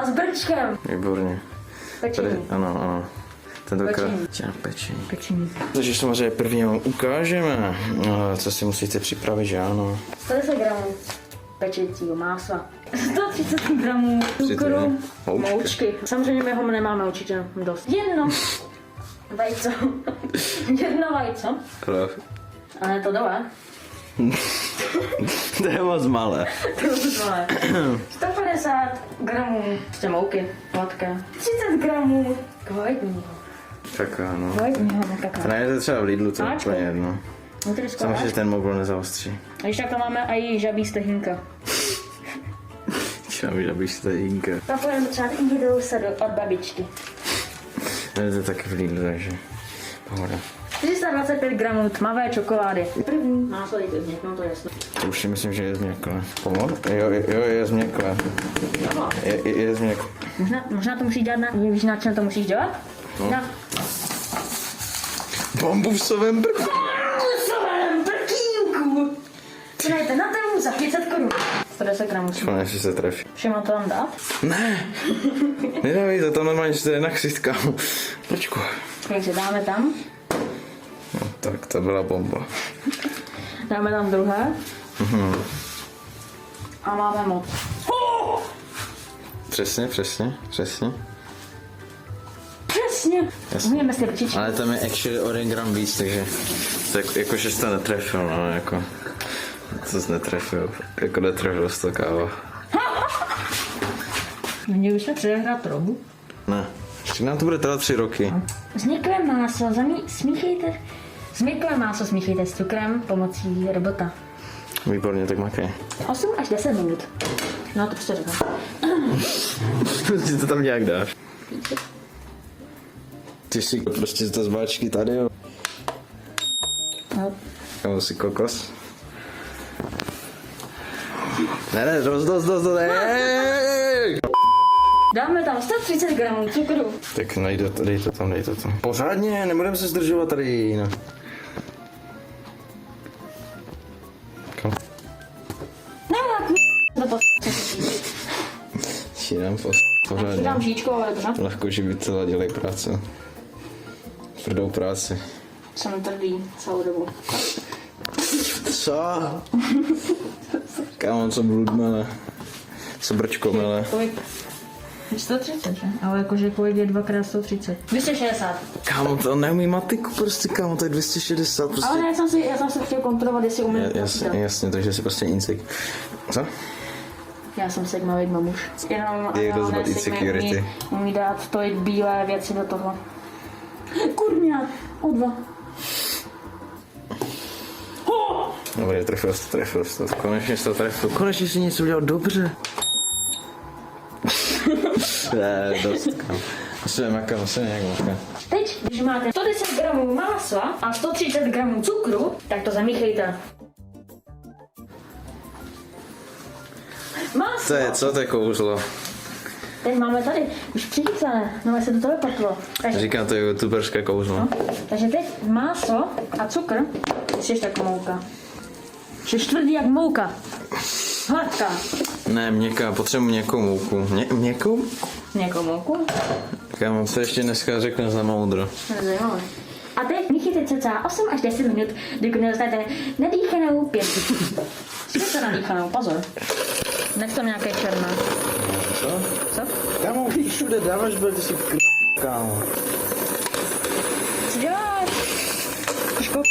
s brčkem. Výborně. Pečení. Tady, ano. Tentokrát pečení. Takže samozřejmě prvně vám ukážeme, co si musíte připravit, že ano. 110 gramů pečícího másla. 130 gramů cukru, moučky. Samozřejmě my ho nemáme určitě dost. Jedno vajco. Ale je to dole. To je moc malé. 150 gramů mouky, hladké. 30 gramů kvalitního. Kaká, no. Kvalitního kaká. To najde třeba v Lidlu, to je úplně jedno. Samozřejmě, že ten mobil nezaostří. A když tak to máme i žabí stehínka. Žabí stehínka. Pak budeme třeba jídou se od babičky. To je taky v Lidlu, takže pohoda. 325 gramů tmavé čokolády. První máslo dejte změknout, to je jasné. To už si myslím, že je změklé. Pomor? Jo, je změklé. Je změklé. Možná to musíš dělat na... Víš, na čem to musíš dělat? No. Na bambusovém brku. bambusovém brkínku. Přidajte na tému za 500 korun. 110 gramů. Konečně se trefí. Všem to tam dát? Ne. Nedávej to tam normálně, že to je na ksicht, kámo. Počku. Takže dáme tam. No, tak to byla bomba. Dáme tam druhé. A máme moc. Přesně. Umíme si ručičky. Ale tam je actually o 1 gram víc, takže tak jakože jsi to netrefil, no, jako to jsi netrefil, jako netrefil jsi to, kávo. Měli bychom přehrát robu. Ne, ještě nám to bude trvat 3 roky. Změkké máso smíchejte s cukrem pomocí robota. Výborně, tak makej. 8 až 10 minut. No to prostě řeknu. Prostě to tam nějak dáš. Ty si prostě to z báčky tady, jo. No. Kámo si kokos. Ne, dost, Dáme tam 130 gramů cukru. Tak dej to tam. Pořádně, nebudeme se zdržovat tady, no. Kam? Šírám pořádně. Dám žíčko, ale to ne. Lehko živitelé dělají práce. Tvrdou práci. Jsem tvrdý celou dobu. Co? Kámo, co bludmele. Co brčkomele. Kolik? 130, že? Ale jakože kolik je 2x130? 260. Kámo, to neumí matiku prostě, kámo, to je 260 prostě. Ale ne, já jsem se chtěl kontrolovat, jestli umím počítat. Jasně, takže jsi prostě insek. Co? Já jsem sigmový mamuš. Jenom rozvod insecurity. umí dát tolik bílé věci do toho. Kurňa, o 2. Dobrý, trefil jsi to. Konečně jsi to trefil. Konečně jsi něco udělal dobře. Ne, dost, kámo. Musíme nějak makat. Teď, když máte 110 gramů másla a 130 gramů cukru, tak to zamíchejte. Máslo. Co to je kouzlo? Teď máme tady už přichycené, no se do toho patlo. Říkám, to je youtuberské kouzlo. No, takže teď máslo a cukr, jsi jako mouka. Jsi tvrdý jak mouka. Hladká. Ne, měkká, potřebuji měkkou mouku. Měkkou? Měkkou mouku? Kámo, co ještě dneska řekne za moudro? Zajímavé. A teď míchejte cca 8 až 10 minut, dokud nedostanete nadýchanou pětku. Jste nadýchanou, pozor. Nech to nějaké černé. Co? Co? Kámo, ty všude dáváš, byl ty si kámo. Co děláš? Trošku.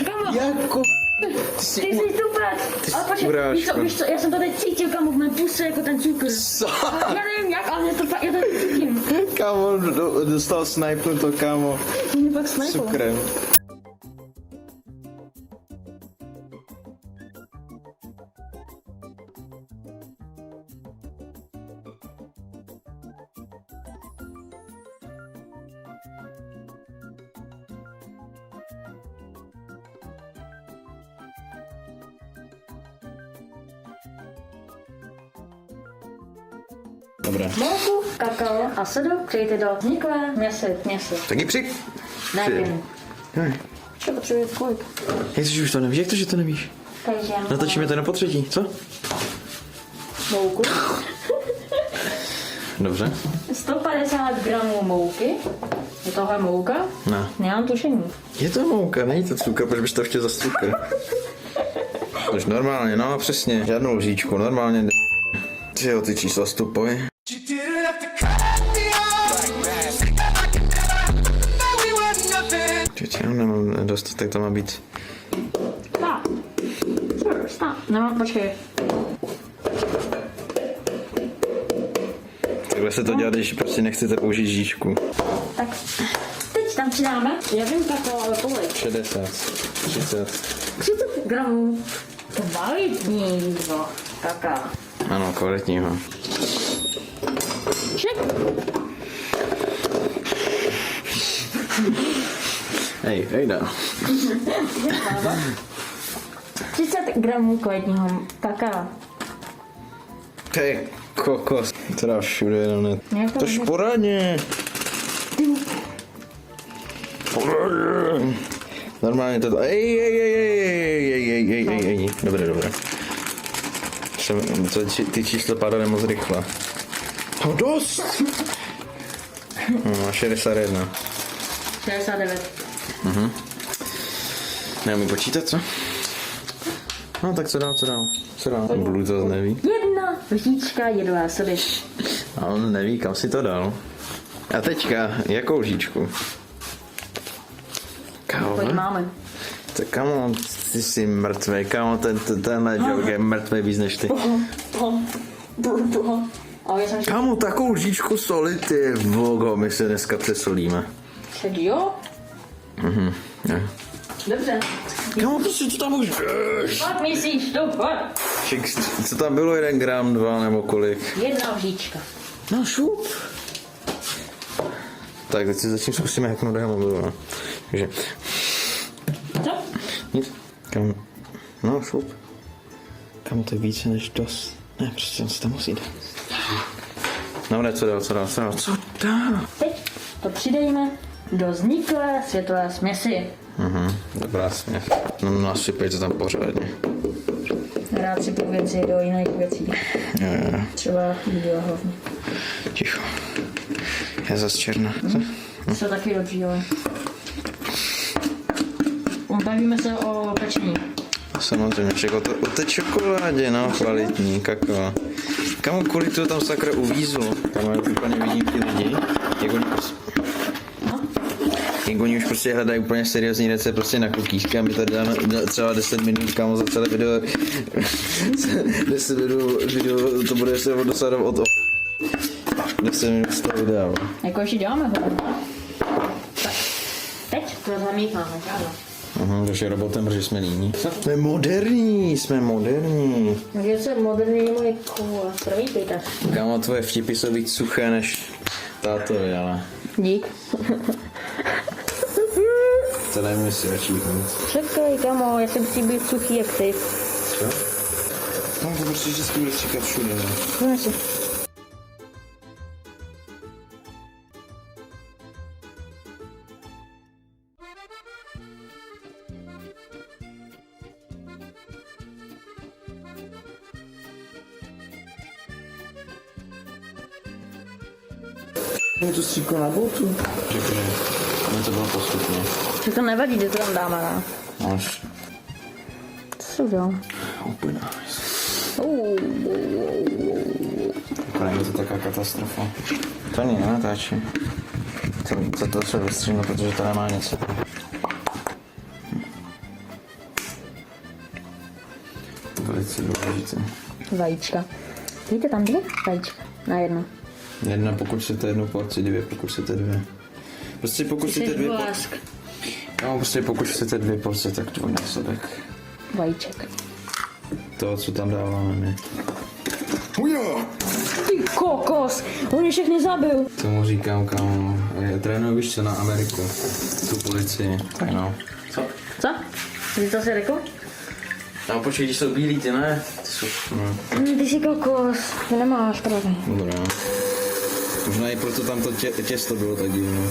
Kámo, Jako... ty jsi tupec. Ale počkej, víš co, já jsem to teď cítil, kámo, v mé puse jako ten cukr. Co? Já nevím jak, ale já to cítím. Kámo, dostal snipnuto, kámo. Mě pak snajpl. Cukrem. Dobré. Mouku, kakao a sodu přejte do vzniklé měsy. Tak ji Najpěnu. Co potřebuje kolik? Jestli už to nevíš, jak to, že to nevíš? Takže Natočíme to na potřetí, co? mouku. Dobře. 150 gramů mouky. Je tohle mouka? Ne. Nemám tušení. Je to mouka, není to cukr, proč bys to chtěl za cukr? Tož normálně, no přesně, žádnou lžičku, normálně. Ty jo, ty čísla stupoj. Já nemám dostatek, to má být. Stop. Nemám, počkej. Takhle se to dělá, když prostě nechcete použít lžičku. Tak, teď tam přidáme. Já vím kakao, ale kolik? 60, 30. 30 gramů. Kvalitního kakao. Ano, kvalitního. Ček. Hej, dá. 30 gramů kvalitního kakao. Ty kokos. Teda všude jenom ne. Jak to Tož bude? poradně. Poradně. Normálně to... Ej. Dobré. Ty čísla padaly moc rychle. No dost! No, 61. 69. Neumím počítat, co? No tak co dál? Blue to neví. Jedna lžička jedové sody. A on neví, kam si to dal. A teďka, jakou lžičku? Kámo, Pojď máme. tak kamo, ty jsi mrtvej, kamo, tenhle joke je mrtvej víc než ty. Ale já jsem si... Kamo, takovou lžičku soli, ty vogo, my se dneska přesolíme. Tak jo? Ne. Dobře. Kamo, to si to tam už jdeš. Pak myslíš to? Co tam bylo, 1 gram, 2 nebo kolik? Jedna lžička. No šup. Tak, teď si zatím zkusíme hacknout do mobilu, no. Takže, Co? nic. Kam, no šup. Kam to je více než dost. Ne, prostě on si tam musí dát. No ne, co dál? Co dál? Teď to přidejme do vzniklé světové směsi. Dobrá směs. No nasypej to tam pořádně. Rád si tu věci do jiných věcí. Jo. Třeba video hlavně. Ticho. Je zas černá. Co? To taky dobří, ale. Bavíme se o pečení. Samozřejmě, však o té čokoládě, no, kvalitní, kakao. Kamu kvůli to tam sakra uvízlo. Tam úplně vidím ty lidi, jak oni už prostě hledají úplně seriózní recept prostě na cookies, a my tady dáme třeba 10 minut, kámo, za celé video, 10 video, to bude se dosávat od 10 minut z toho videa. Jako ještě děláme hodně. Tak. Teď to zamítnáme, ano. Takže robotem, protože jsme líní. Jsme moderní. Takže se moderní moje kůl. Provítějte. Kámo, tvoje vtipy jsou víc suché než tátovi, ale... Dík. To nevím, jestli radši vykonit. Čekaj, kamo, já jsem chci být suchý jak ty. Co? No, to prostě vždycky budeš říkat všude, ne? Konečně. Je to stříklo na botu. Řekne, mi to bylo postupně. Tak to nevadí, že to tam dáme, ne? Máš Co se udělal? úplně nice. Vypadá to taková katastrofa. To není na natáči. To se vystříhnu, protože to nemá nic. Velice důležité. Vajíčka. Víte tam 2 vajíčka na jedno. Jedna, pokud chcete jednu porci, 2, pokud chcete 2. Prostě pokud chcete 2 porci. No, prostě pokud chcete 2 porce, tak dvojnásobek. Vajíček. To, co tam dáváme my. Ty kokos, on je všechny zabil. Tomu říkám, kámo, trénuju, víš co, na Ameriku. Tu policii. Tak no. Co? Ty to si řekl? No počkej, jsou bílí, ty ne? Ty jsou, no. Ty jsi kokos, ty nemáš pravý. Dobrá. Možná i proto tam to těsto bylo tak divné.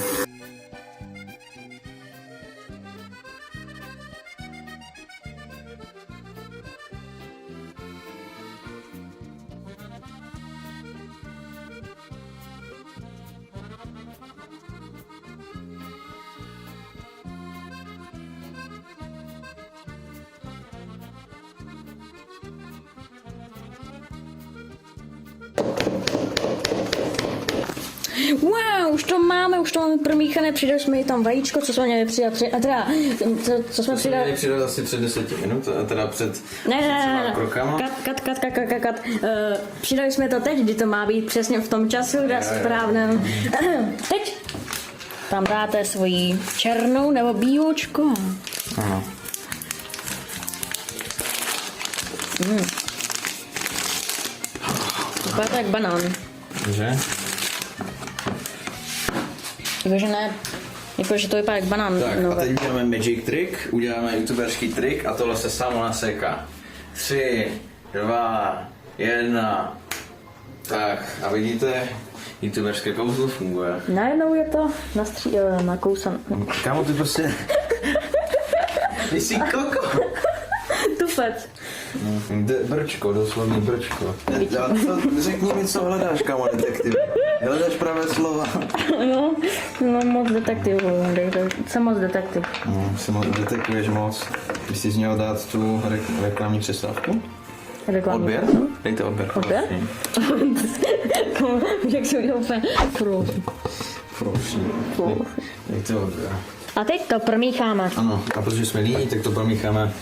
Wow, už to máme promíchané, přidali jsme i tam vajíčko, co jsme měli přidat, co jsme přidali. Měli přidat asi před 10 minut, a teda před Ne. krokama. Kat. Přidali jsme to teď, kdy to má být přesně v tom času, správném. Teď tam dáte svoji černou nebo bíločku. Aha. Vypadá to jak banán. Že? Jakože ne, jakože to vypadá jak banán. Tak a teď uděláme magic trick, uděláme youtuberský trik a tohle se samo naseká. 3, 2, 1. Tak a vidíte, youtuberské kouzlo funguje. Najednou je to nakousan. Kámo, ty prostě... Ty jsi koko. Tupec. Brčko, doslovně brčko. Řekni mi, co hledáš, kámo, detektiv. Hledáš pravé slova. No moc detektiv. Jsem moc detektiv. Detekuješ moc. Ty jsi měl dát tu reklamní přestávku? Reklamní. Odběr? Dejte odběr. Odběr? Jak jsem udělal úplně Froušní. Dejte odběr. A teď to promícháme. Ano, a protože jsme líní, tak to promícháme.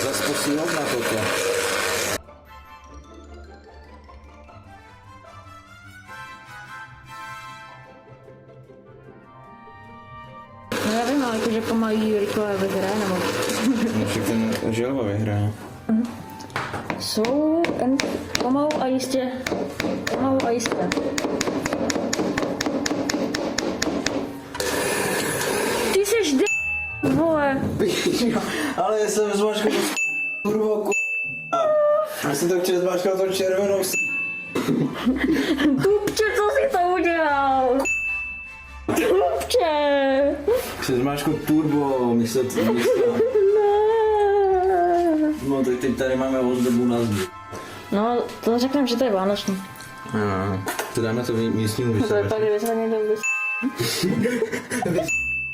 Zas posílat na toto. No já vím, ale jakože pomalý rychle vyhraje, nebo... Však ten želva vyhraje. Jsou pomalu a jistě. Ty seš vole. Ale já jsem zmáčkal tu kurvo, já jsem to chtěl zmáčkal tou červenou Tupče, co jsi to udělal? Tupče. Jsem zmáčkal turbo, místo. No tak teď tady máme ozdobu na zdi. No, to řekneme, že to je vánoční. To dáme to místnímu To je pak, kdyby se někdo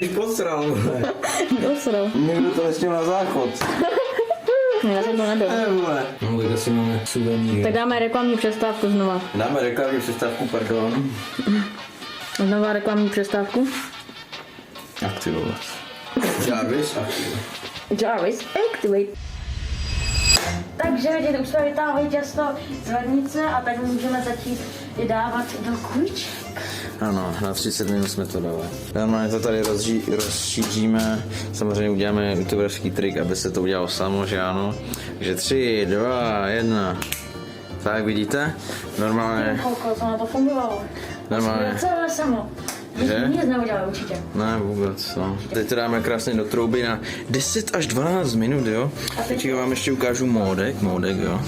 Jsi posral, vole. Dosral. Někdo to nesměl na záchod. Já jsem to nebyl. Vole. No tak asi máme suvenír. Tak dáme reklamní přestávku znova. Dáme reklamní přestávku, pardon. Znova reklamní přestávku. Aktivovat. Jarvis, aktivovat. Jarvis, activate. Takže vidíte, už jsme vytáhli těsto z lednice a tak můžeme začít je dávat do kuliček. Ano, na 30 minut jsme to dali. Normálně to tady rozšíříme. Samozřejmě uděláme youtuberský trik, aby se to udělalo samo, že ano. Takže 3, 2, 1. Tak vidíte? Normálně. Koukal, co na to fungovalo. Normálně. Celé samo. Že? Nic neudělal určitě. Ne, vůbec, no. Teď to dáme krásně do trouby na 10 až 12 minut, jo. Teď vám ještě ukážu módek, jo.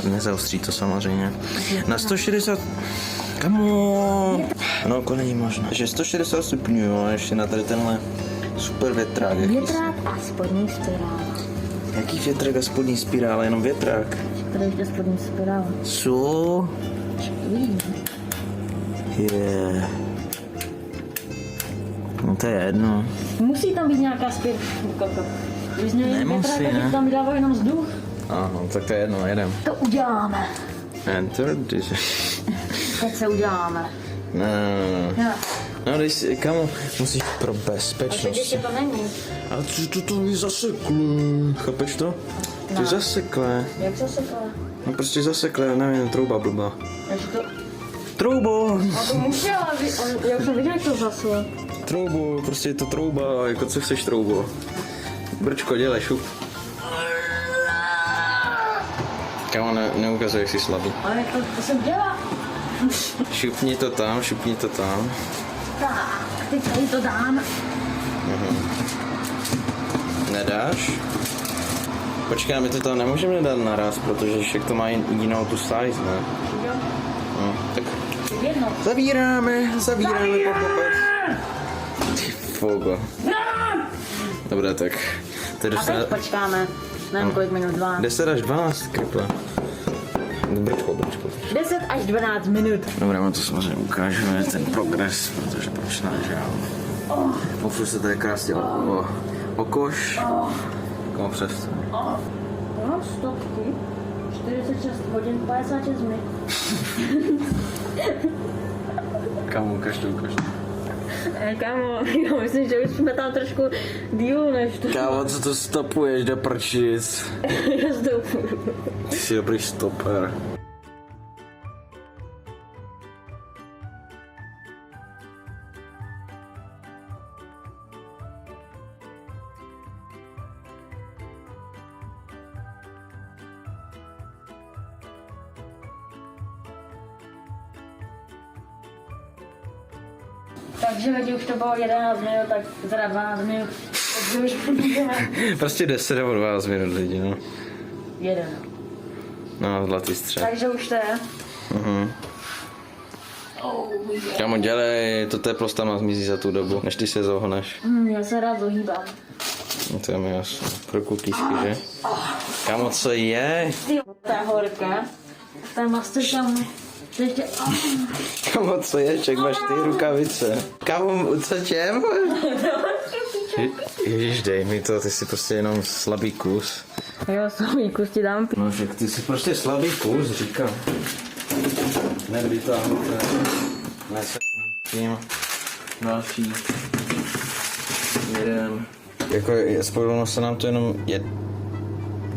Nezaostří to samozřejmě. Na 160... Kamo. No, to není možné. Takže 160 stupňů, jo, ještě na tady tenhle super větrák. Větrák a spodní spirála. Jaký větrák a spodní spirála? Jenom větrák. Tady je spodní spirála. Co? Je. No to je jedno. Musí tam být nějaká spirála. Když Nemusí, větrák, ne? tak tam vydává jenom vzduch. Aha, tak to je jedno, jedem. To uděláme. Enter, Teď se uděláme. Ne. No, když si, kamo, musíš pro A teď bezpečnost. ještě to není. Ale to je zaseklé, chápeš to? To je zaseklé. Jak se sekla? No prostě zaseklé, nevím, trouba blbá. Takže to... Troubo! A to musela, já už jsem viděl, jak to zaslo. Troubu, prostě je to trouba, jako co chceš troubo. Brčko, dělej, šup. Kamo, neukazuje, jak jsi slabý. Ale jak to jsem dělala. Šupni to tam. Tak, teď tady to dám. Nedáš? Počkej, my to tam nemůžeme dát naraz, protože však to má jinou tu size, ne? Jo. No, tak Jedno. zavíráme pokopec. Ty fogo. Dobré, tak. Teď A teď počkáme. Nevím kolik minut, 12. 10 až 12, kriple. Brčko. 10 až 12 minut. Dobré, vám to samozřejmě ukážeme, ten progres, protože proč ne, že jo. Popřu se tady krásně o koš. Komu přes to. No, stopky. 46 hodin 56 minut. Kámo, každou. Kámo, já myslím, že už jsme tam trošku díl než to. Kámo, co to stopuješ do prčic? Já stoupu. Ty jsi dobrý stoper. Takže lidi, už to bylo 11 minut, tak teda 12 minut. Takže už můžeme. Prostě 10 nebo 12 minut lidi, no. 1. No, zlatý střed. Takže už to je. Kámo, dělej, to teplo tam zmizí za tu dobu, než ty se zohneš. Já se rád zohýbám. No to je mi jasno. Pro kukísky, že? Kámo, co je? Ty ta horka. Ta master tam. To ještě. Kámo, co je? Ček, máš ty rukavice. Kámo, co těm? Ježiš, dej mi to, ty jsi prostě jenom slabý kus. Jo, svůj kus ti dám. No, že ty jsi prostě slabý kus, říkám. Nevytáhnuté. Nese tím. Další. Jeden. Jako spojilo se nám to jenom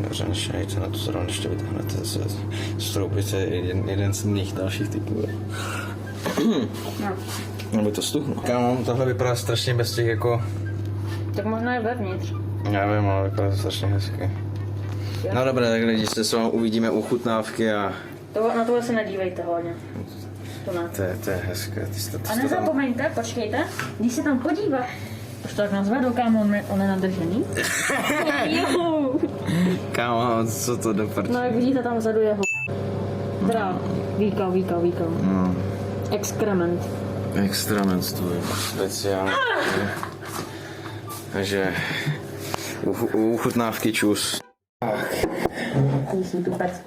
Dobře, nešajte na to zrovna, když to vytáhnete zase. Stroupíte jeden z mých dalších typů. No. Aby to stuhlo. Kámo, tohle vypadá strašně bez těch jako... Tak možná je vevnitř. Já vím, ale vypadá to strašně hezky. No dobré, tak lidi, se s vámi uvidíme u chutnávky a... Na tohle se nedívejte hodně. To ne. To je hezké. A nezapomeňte, počkejte, když se tam podívá. Už to tak nazvedu, kámo, on je nadržený. Kámo, co to do prčí? No jak vidíte, tam vzadu je teda výkal. No. Exkrement. Extrament tvůj. Speciální. Takže... U chutnávky čus. Ty jsi tupec.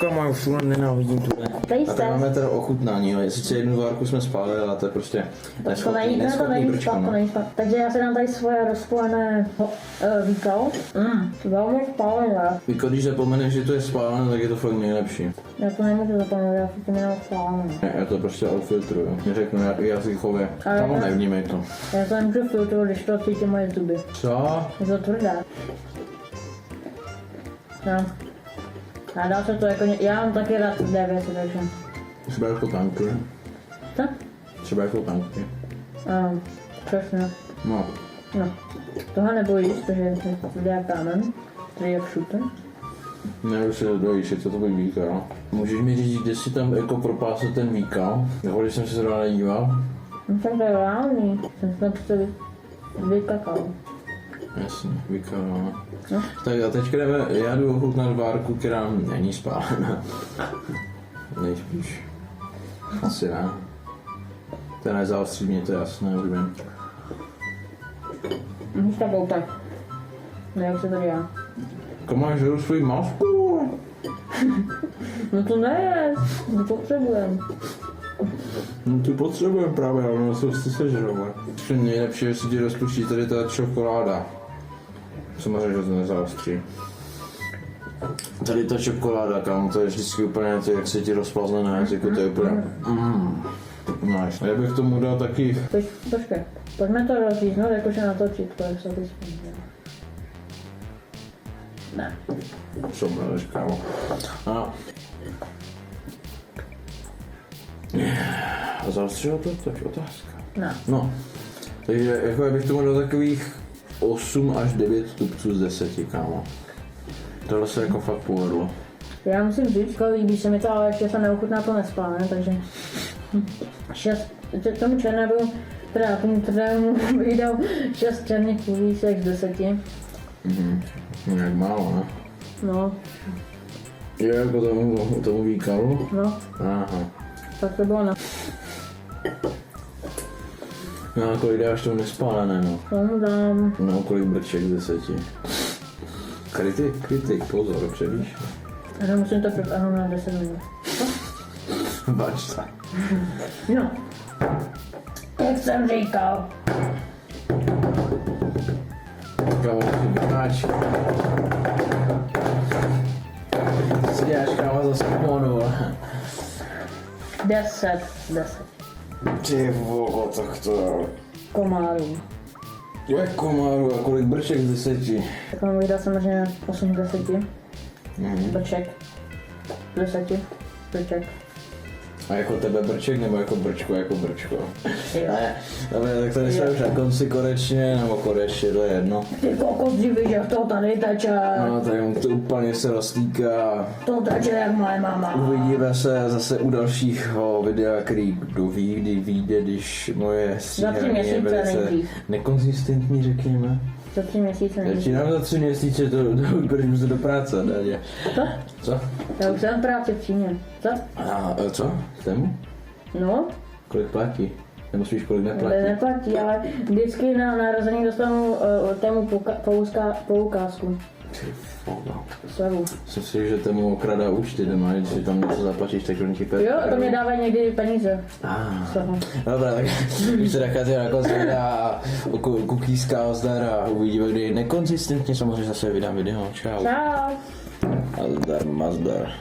Kámo, už tohle nenávidím tuhle. Tady A tady jste. máme teda ochutnání, jo. Sice jednu várku jsme spálili, ale to je prostě neschopný brčka, no. Takže já si dám tady svoje rozpálené výkal. Velmi spálené. Víko, když zapomeneš, že to je spálené, tak je to fakt nejlepší. Já to nemůžu zapomenout, já si to měla spálené. Ne, já to prostě odfiltruju. Neřeknu jazykově. Ale Kámo, já- nevnímej to. Já to nemůžu filtrovat, když to cítím moje zuby. Co? Je to tvrdé. No. A dá se to jako, já mám taky rád tvrdé věci, takže. Třeba jako tanky. Co? Třeba jako tanky. Přesně. No. No. Tohle nebojíš, protože je tvrdé jak kámen, který je všude. Ne, už se to dojíš, je to takový výkal. Můžeš mi říct, kde si tam jako propásl ten výkal? Nebo když jsem se zrovna nedíval? No tak to je reálný, jsem se prostě vykakal. Jasně, výkal, no. No. Tak a teďka jdeme, já jdu ochutnat várku, která není spálená. Nejspíš. Asi ne. To nezaostří mě, to je jasné, už vím. Můžeš to koupat. No jak se to dělá? Kam máš žeru svoji masku? No to ne, to potřebujem. No tu potřebujeme právě, ale ono se prostě sežrovat. Nejlepší, že si ti rozpuští tady ta čokoláda. Samozřejmě, že to nezaostří. Tady ta čokoláda, kámo, to je vždycky úplně to, jak se ti rozplazne na jazyku, to je úplně... Nice. Já bych tomu dal taky... Počkej, pojďme to rozříznout, jakože natočit, to je satisfying. Ne. Co mluvíš, kámo? A zaostřilo to? Tak je otázka. Ne. No, takže jako já bych tomu dal takových 8 až 9 tupců z 10, kámo. Tohle se jako fakt povedlo. Já musím říct, jako líbí se mi to, ale ještě se neochutná to nespálné, takže... 6, tomu černému, teda tomu tvrdému bych dal 6 černých kulísek z 10. Jak málo, ne? No, Jo, jako tomu výkalu? no, Aha. tak to bylo na... No a kolik dáš tomu nespálené, no? Tomu dám... No, kolik brček z 10? Kritik, pozor, převíš. Já musím to přetáhnout na 10 minut. Bačta. No. Jak jsem říkal. Kámo, vytáč. Co děláš, kámo, za sekunu? 10. Ty vole, tak to... Komárů. Jak komáru, a kolik brček z 10? Tak mám vydat samozřejmě 8 z 10. Brček. 10. Brček. A jako tebe brček, nebo jako brčko, jako brčko? Jo. Ne, dobře, tak tady jsme už na konci konečně, nebo konečně, to je jedno. Ty kokos, divíš, jak to tady teče. No, tady mu to úplně se roztýká. To teče jak moje mama. Uvidíme se zase u dalšího videa, který kdo ví, kdy vyjde, když moje stříhání je měsíce velice nejdřív. nekonzistentní, řekněme. Za 3 měsíce nejdřív. Začínám za 3 měsíce, to konečně se do práce, ne? Co? Co? Já už jsem v práci v Číně. Co? A co? Tému? No, Kolik platí? Nebo spíš kolik to neplatí? neplatí, ale vždycky na narození dostanu tému poukázku. Ty vole. Slavu. Jsem si, že tému okradá účty doma, když si tam něco zaplatíš, tak oni ti Jo, to mě dávají někdy peníze. Z toho. Dobrá, tak už se nachází na konci videa a kukíská zdar a uvidíme, kdy nekonzistentně samozřejmě zase vydám video. Čau. Čau. Nazdar, mazdar.